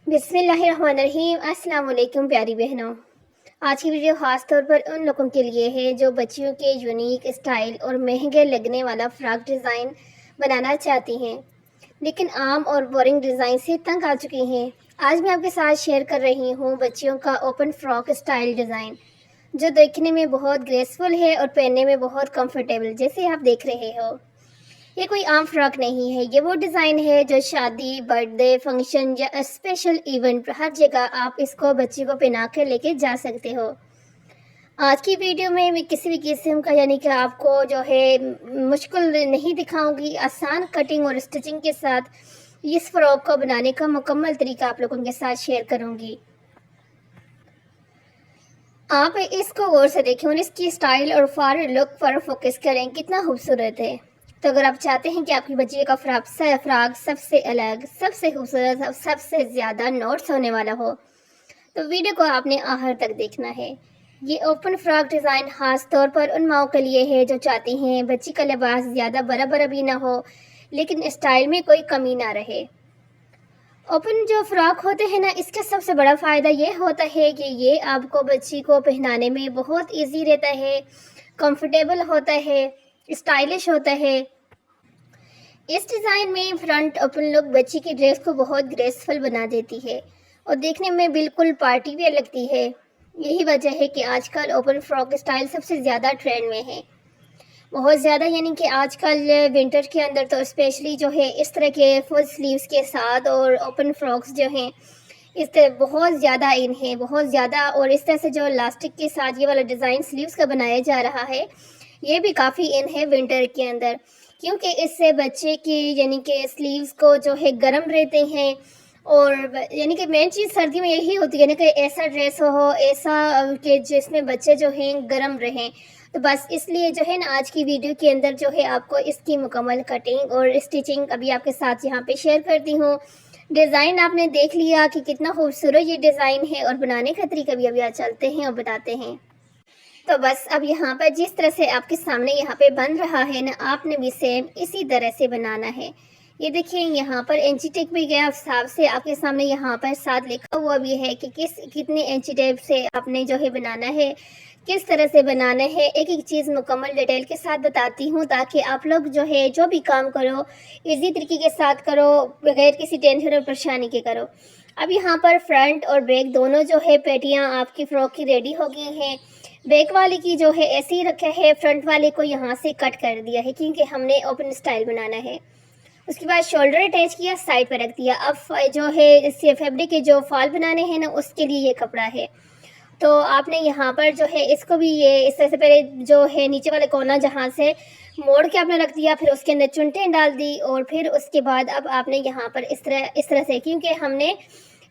बिस्मिल्लाहिर्रहमानिर्रहीम। अस्सलाम वालेकुम प्यारी बहनों। आज की वीडियो ख़ास तौर पर उन लोगों के लिए है जो बच्चियों के यूनिक स्टाइल और महंगे लगने वाला फ़्रॉक डिज़ाइन बनाना चाहती हैं, लेकिन आम और बोरिंग डिज़ाइन से तंग आ चुकी हैं। आज मैं आपके साथ शेयर कर रही हूँ बच्चियों का ओपन फ्रॉक स्टाइल डिज़ाइन, जो देखने में बहुत ग्रेसफुल है और पहनने में बहुत कंफर्टेबल, जैसे आप देख रहे हो। ये कोई आम फ्रॉक नहीं है, ये वो डिज़ाइन है जो शादी, बर्थडे, फंक्शन या स्पेशल इवेंट हर जगह आप इसको बच्ची को पहना कर लेके जा सकते हो। आज की वीडियो में मैं किसी भी किस्म का यानी कि आपको जो है मुश्किल नहीं दिखाऊंगी। आसान कटिंग और स्टिचिंग के साथ इस फ्रॉक को बनाने का मुकम्मल तरीका आप लोगों के साथ शेयर करूंगी। आप इसको गौर से देखें और इसकी स्टाइल और फार लुक पर फोकस करें, कितना खूबसूरत है। तो अगर आप चाहते हैं कि आपकी बच्ची का फ्रॉक सबसे अलग, सबसे खूबसूरत और सबसे ज़्यादा नोट्स होने वाला हो, तो वीडियो को आपने आखिर तक देखना है। ये ओपन फ्रॉक डिज़ाइन खास तौर पर उन माओं के लिए है जो चाहती हैं बच्ची का लिबास ज़्यादा बड़ा बड़ा भी ना हो, लेकिन स्टाइल में कोई कमी ना रहे। ओपन जो फ्रॉक होते हैं ना, इसका सबसे बड़ा फ़ायदा ये होता है कि ये आपको बच्ची को पहनाने में बहुत इजी रहता है, कंफर्टेबल होता है, स्टाइलिश होता है। इस डिज़ाइन में फ्रंट ओपन लुक बच्ची की ड्रेस को बहुत ग्रेसफुल बना देती है और देखने में बिल्कुल पार्टी वेयर लगती है। यही वजह है कि आजकल ओपन फ्रॉक स्टाइल सबसे ज़्यादा ट्रेंड में है, बहुत ज़्यादा। यानी कि आजकल विंटर के अंदर तो स्पेशली जो है इस तरह के फुल स्लीव्स के साथ और ओपन फ्रॉक्स जो हैं इस तरह बहुत ज़्यादा इन है, बहुत ज़्यादा। और इस तरह से जो इलास्टिक के साथ ये वाला डिज़ाइन स्लीव्स का बनाया जा रहा है, ये भी काफ़ी इन है विंटर के अंदर, क्योंकि इससे बच्चे की यानी कि स्लीव्स को जो है गर्म रहते हैं। और यानी कि मेन चीज़ सर्दी में यही होती है ना कि ऐसा ड्रेस हो ऐसा कि जिसमें बच्चे जो हैं गर्म रहें। तो बस इसलिए जो है ना आज की वीडियो के अंदर जो है आपको इसकी मुकम्मल कटिंग और स्टिचिंग अभी आपके साथ यहाँ पे शेयर करती हूँ। डिज़ाइन आपने देख लिया कि कितना खूबसूरत ये डिज़ाइन है और बनाने का तरीका भी अभी चलते हैं और बताते हैं। तो बस अब यहाँ पर जिस तरह से आपके सामने यहाँ पे बन रहा है ना, आपने भी सेम इसी तरह से बनाना है। ये देखिए यहाँ पर इंची टेप भी गया हिसाब से आपके सामने, यहाँ पर साथ लिखा हुआ भी है कि कितने इंची टेप से आपने जो है बनाना है, किस तरह से बनाना है। एक एक चीज़ मुकम्मल डिटेल के साथ बताती हूँ ताकि आप लोग जो है जो भी काम करो इजी तरीके के साथ करो, बगैर किसी टेंशन और परेशानी के करो। अब यहाँ पर फ्रंट और बैक दोनों जो है पेटियाँ आपकी फ्रॉक की रेडी हो गई हैं। बैक वाले की जो है ऐसे ही रखा है, फ्रंट वाले को यहाँ से कट कर दिया है क्योंकि हमने ओपन स्टाइल बनाना है। उसके बाद शोल्डर अटैच किया, साइड पर रख दिया। अब जो है इससे फैब्रिक के जो फॉल बनाने हैं ना, उसके लिए ये कपड़ा है। तो आपने यहाँ पर जो है इसको भी ये इस तरह से पहले जो है नीचे वाले कोना जहाँ से मोड़ के आपने रख दिया, फिर उसके अंदर चुनटें डाल दी और फिर उसके बाद अब आपने यहाँ पर इस तरह से, क्योंकि हमने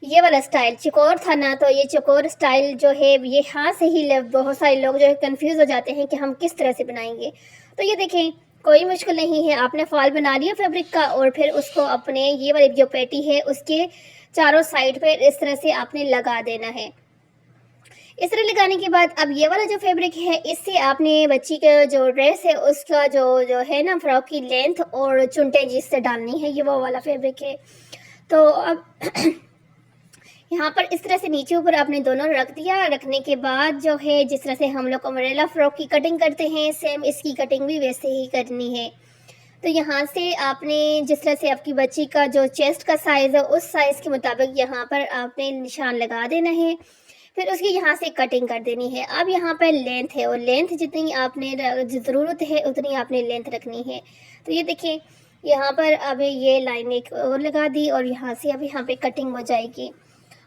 ये वाला स्टाइल चौकोर था ना, तो ये चौकोर स्टाइल जो है ये हाथ से ही बहुत सारे लोग जो है कंफ्यूज हो जाते हैं कि हम किस तरह से बनाएंगे। तो ये देखें, कोई मुश्किल नहीं है। आपने फॉल बना लिया फैब्रिक का और फिर उसको अपने ये वाली जो पेटी है उसके चारों साइड पे इस तरह से आपने लगा देना है। इस तरह लगाने के बाद अब ये वाला जो फैब्रिक है, इससे आपने बच्ची का जो ड्रेस है उसका जो है ना फ्रॉक की लेंथ और चुनटें जिससे डालनी है, ये वो वाला फैब्रिक है। तो अब यहाँ पर इस तरह से नीचे ऊपर आपने दोनों रख दिया। रखने के बाद जो है जिस तरह से हम लोग अम्ब्रेला फ्रॉक की कटिंग करते हैं, सेम इसकी कटिंग भी वैसे ही करनी है। तो यहाँ से आपने जिस तरह से आपकी बच्ची का जो चेस्ट का साइज़ है उस साइज़ के मुताबिक यहाँ पर आपने निशान लगा देना है। फिर उसकी यहाँ से कटिंग कर देनी है। अब यहाँ पर लेंथ है और लेंथ जितनी आपने ज़रूरत है उतनी आपने लेंथ रखनी है। तो ये देखिए यहाँ पर अब ये लाइन एक और लगा दी और यहाँ से अब यहाँ पे कटिंग हो जाएगी।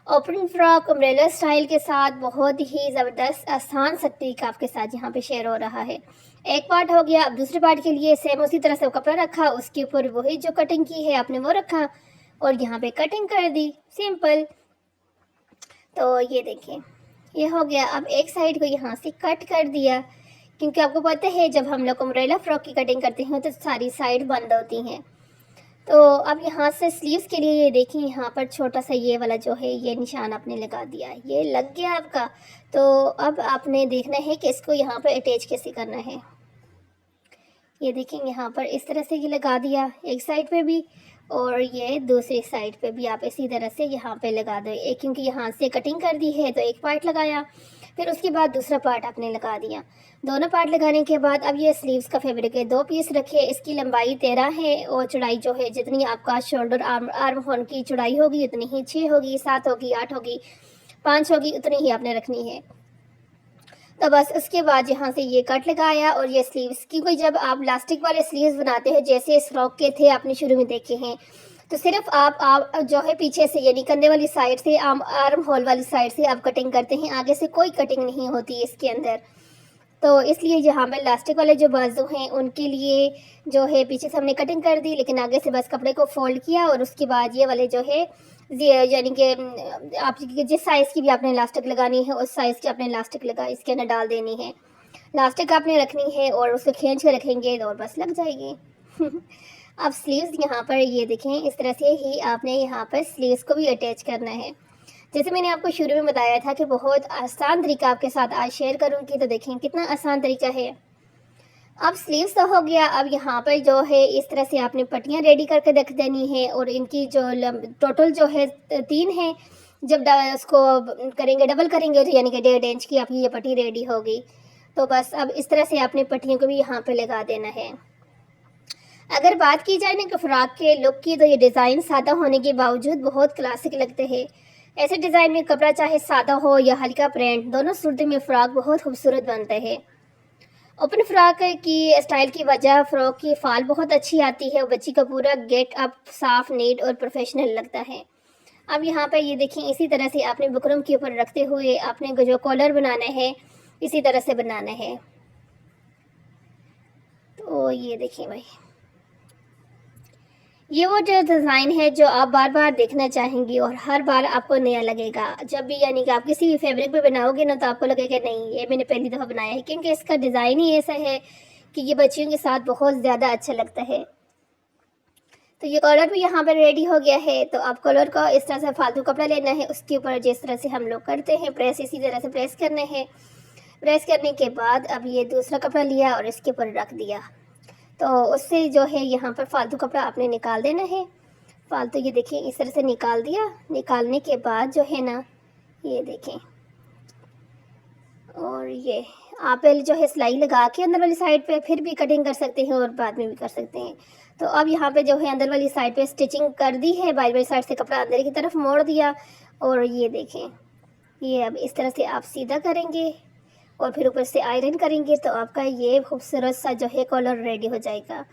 ओपन फ्रॉक अम्ब्रेला स्टाइल के साथ बहुत ही ज़बरदस्त आसान सा तरीका आपके साथ यहाँ पे शेयर हो रहा है। एक पार्ट हो गया। अब दूसरे पार्ट के लिए सेम उसी तरह से वो कपड़ा रखा, उसके ऊपर वही जो कटिंग की है आपने वो रखा और यहाँ पे कटिंग कर दी, सिंपल। तो ये देखिए ये हो गया। अब एक साइड को यहाँ से कट कर दिया, क्योंकि आपको पता है जब हम लोग अम्ब्रेला फ्रॉक की कटिंग करते हैं तो सारी साइड बंद होती हैं। तो अब यहाँ से स्लीव्स के लिए ये देखिए यहाँ पर छोटा सा ये वाला जो है ये निशान आपने लगा दिया, ये लग गया आपका। तो अब आपने देखना है कि इसको यहाँ पर अटैच कैसे करना है। ये देखें यहाँ पर इस तरह से ये लगा दिया एक साइड पे भी और ये दूसरी साइड पे भी आप इसी तरह से यहाँ पे लगा दो। एक क्योंकि यहाँ से कटिंग कर दी है तो एक पार्ट लगाया, फिर उसके बाद दूसरा पार्ट आपने लगा दिया। दोनों पार्ट लगाने के बाद अब ये स्लीव्स का फैब्रिक है, 2 पीस रखे। इसकी लंबाई 13 है और चौड़ाई जो है जितनी आपका शोल्डर आर्म होल की चौड़ाई होगी उतनी ही 6 होगी, 7 होगी, 8 होगी, 5 होगी, उतनी ही आपने रखनी है। तो बस उसके बाद यहाँ से ये कट लगाया और ये स्लीव्स की कोई जब आप इलास्टिक वाले स्लीव्स बनाते हैं जैसे इस फ्रॉक के थे आपने शुरू में देखे हैं, तो सिर्फ आप जो है पीछे से यानी कंधे वाली साइड से आर्म होल वाली साइड से आप कटिंग करते हैं, आगे से कोई कटिंग नहीं होती इसके अंदर। तो इसलिए यहाँ पे इलास्टिक वाले जो बाजू हैं उनके लिए जो है पीछे से हमने कटिंग कर दी, लेकिन आगे से बस कपड़े को फोल्ड किया और उसके बाद ये वाले जो है यानी कि आप जिस साइज़ की भी आपने इलास्टिक लगानी है उस साइज़ की आपने इलास्टिक लगा इसके अंदर डाल देनी है। इलास्टिक आपने रखनी है और उसको खींच के रखेंगे और बस लग जाएगी। अब स्लीव्स यहाँ पर ये देखें, इस तरह से ही आपने यहाँ पर स्लीव्स को भी अटैच करना है। जैसे मैंने आपको शुरू में बताया था कि बहुत आसान तरीका आपके साथ आज शेयर करूँगी, तो देखें कितना आसान तरीका है। अब स्लीव्स तो हो गया, अब यहाँ पर जो है इस तरह से आपने पट्टियाँ रेडी करके रख देनी है और इनकी जो टोटल जो है 3 है। जब उसको करेंगे डबल करेंगे तो यानी कि 1.5 इंच की आपकी ये पट्टी रेडी होगी। तो बस अब इस तरह से आपने पट्टियों को भी यहाँ पे लगा देना है। अगर बात की जाए ना कि फ़्रॉक के लुक की, तो ये डिज़ाइन सादा होने के बावजूद बहुत क्लासिक लगते हैं। ऐसे डिज़ाइन में कपड़ा चाहे सादा हो या हल्का प्रिंट, दोनों सूरतों में फ़्रॉक बहुत खूबसूरत बनते हैं। ओपन फ्रॉक की स्टाइल की वजह फ्रॉक की फाल बहुत अच्छी आती है और बच्ची का पूरा गेट अप साफ, नीट और प्रोफेशनल लगता है। अब यहाँ पर ये देखें, इसी तरह से आपने बुकरम के ऊपर रखते हुए आपने जो कॉलर बनाना है इसी तरह से बनाना है। तो ये देखें भाई, ये वो जो डिज़ाइन है जो आप बार बार देखना चाहेंगी और हर बार आपको नया लगेगा। जब भी यानी कि आप किसी भी फैब्रिक पे बनाओगे ना तो आपको लगेगा नहीं ये मैंने पहली दफ़ा बनाया है, क्योंकि इसका डिज़ाइन ही ऐसा है कि ये बच्चियों के साथ बहुत ज़्यादा अच्छा लगता है। तो ये कॉलर भी यहाँ पर रेडी हो गया है। तो आप कॉलर का इस तरह से फालतू कपड़ा लेना है, उसके ऊपर जिस तरह से हम लोग करते हैं प्रेस, इसी तरह से प्रेस करना है। प्रेस करने के बाद अब ये दूसरा कपड़ा लिया और इसके ऊपर रख दिया, तो उससे जो है यहाँ पर फालतू कपड़ा आपने निकाल देना है। फालतू ये देखिए इस तरह से निकाल दिया। निकालने के बाद जो है ना ये देखें, और ये आप जो है सिलाई लगा के अंदर वाली साइड पे फिर भी कटिंग कर सकते हैं और बाद में भी कर सकते हैं। तो अब यहाँ पे जो है अंदर वाली साइड पे स्टिचिंग कर दी है, बाहर वाली साइड से कपड़ा अंदर की तरफ मोड़ दिया और ये देखें, ये अब इस तरह से आप सीधा करेंगे और फिर ऊपर से आयरन करेंगे तो आपका ये खूबसूरत सा जो है कॉलर रेडी हो जाएगा।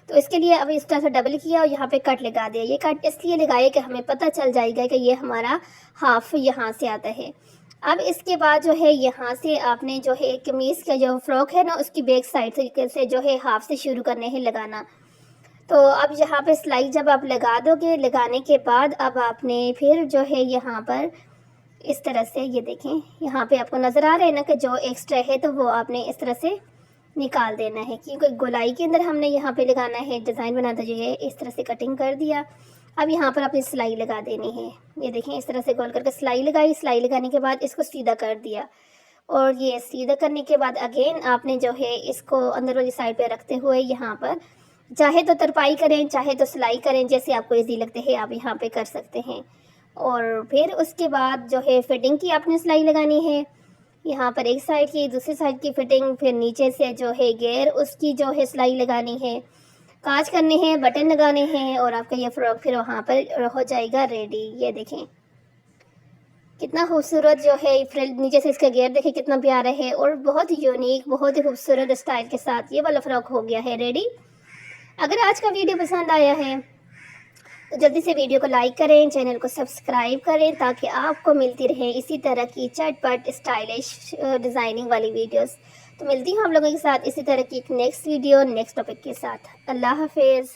तो इसके लिए अब इस तरह से डबल किया और यहाँ पे कट लगा दिया। ये कट इसलिए लगाए कि हमें पता चल जाएगा कि ये हमारा हाफ यहाँ से आता है। अब इसके बाद जो है यहाँ से आपने जो है कमीज़ का जो फ्रॉक है ना उसकी बैक साइड से जो है हाफ से शुरू करने है लगाना। तो अब यहाँ पे सिलाई जब आप लगा दोगे, लगाने के बाद अब आपने फिर जो है यहाँ पर इस तरह से ये देखें, यहाँ पे आपको नज़र आ रहा है ना कि जो एक्स्ट्रा है तो वो आपने इस तरह से निकाल देना है, क्योंकि गोलाई के अंदर हमने यहाँ पे लगाना है डिज़ाइन बनाना जो है। इस तरह से कटिंग कर दिया। अब यहाँ पर आपने सिलाई लगा देनी है। ये देखें इस तरह से गोल करके सिलाई लगाई। सिलाई लगाने के बाद इसको सीधा कर दिया और ये सीधा करने के बाद अगेन आपने जो है इसको अंदर वाली साइड पर रखते हुए यहाँ पर चाहे तो तरपाई करें चाहे तो सिलाई करें, जैसे आपको ईजी लगते हैं आप यहाँ पर कर सकते हैं। और फिर उसके बाद जो है फिटिंग की आपने सिलाई लगानी है। यहाँ पर एक साइड की दूसरी साइड की फिटिंग, फिर नीचे से जो है घेर उसकी जो है सिलाई लगानी है, काज करने हैं, बटन लगाने हैं और आपका ये फ्रॉक फिर वहाँ पर हो जाएगा रेडी। ये देखें कितना खूबसूरत जो है फ्रिल, नीचे से इसका घेर देखें कितना प्यारा है और बहुत यूनिक, बहुत ही खूबसूरत स्टाइल के साथ ये वाला फ्रॉक हो गया है रेडी। अगर आज का वीडियो पसंद आया है तो जल्दी से वीडियो को लाइक करें, चैनल को सब्सक्राइब करें ताकि आपको मिलती रहे इसी तरह की चटपट स्टाइलिश डिज़ाइनिंग वाली वीडियोस। तो मिलती हूँ हम लोगों के साथ इसी तरह की एक नेक्स्ट वीडियो नेक्स्ट टॉपिक के साथ। अल्लाह हाफिज़।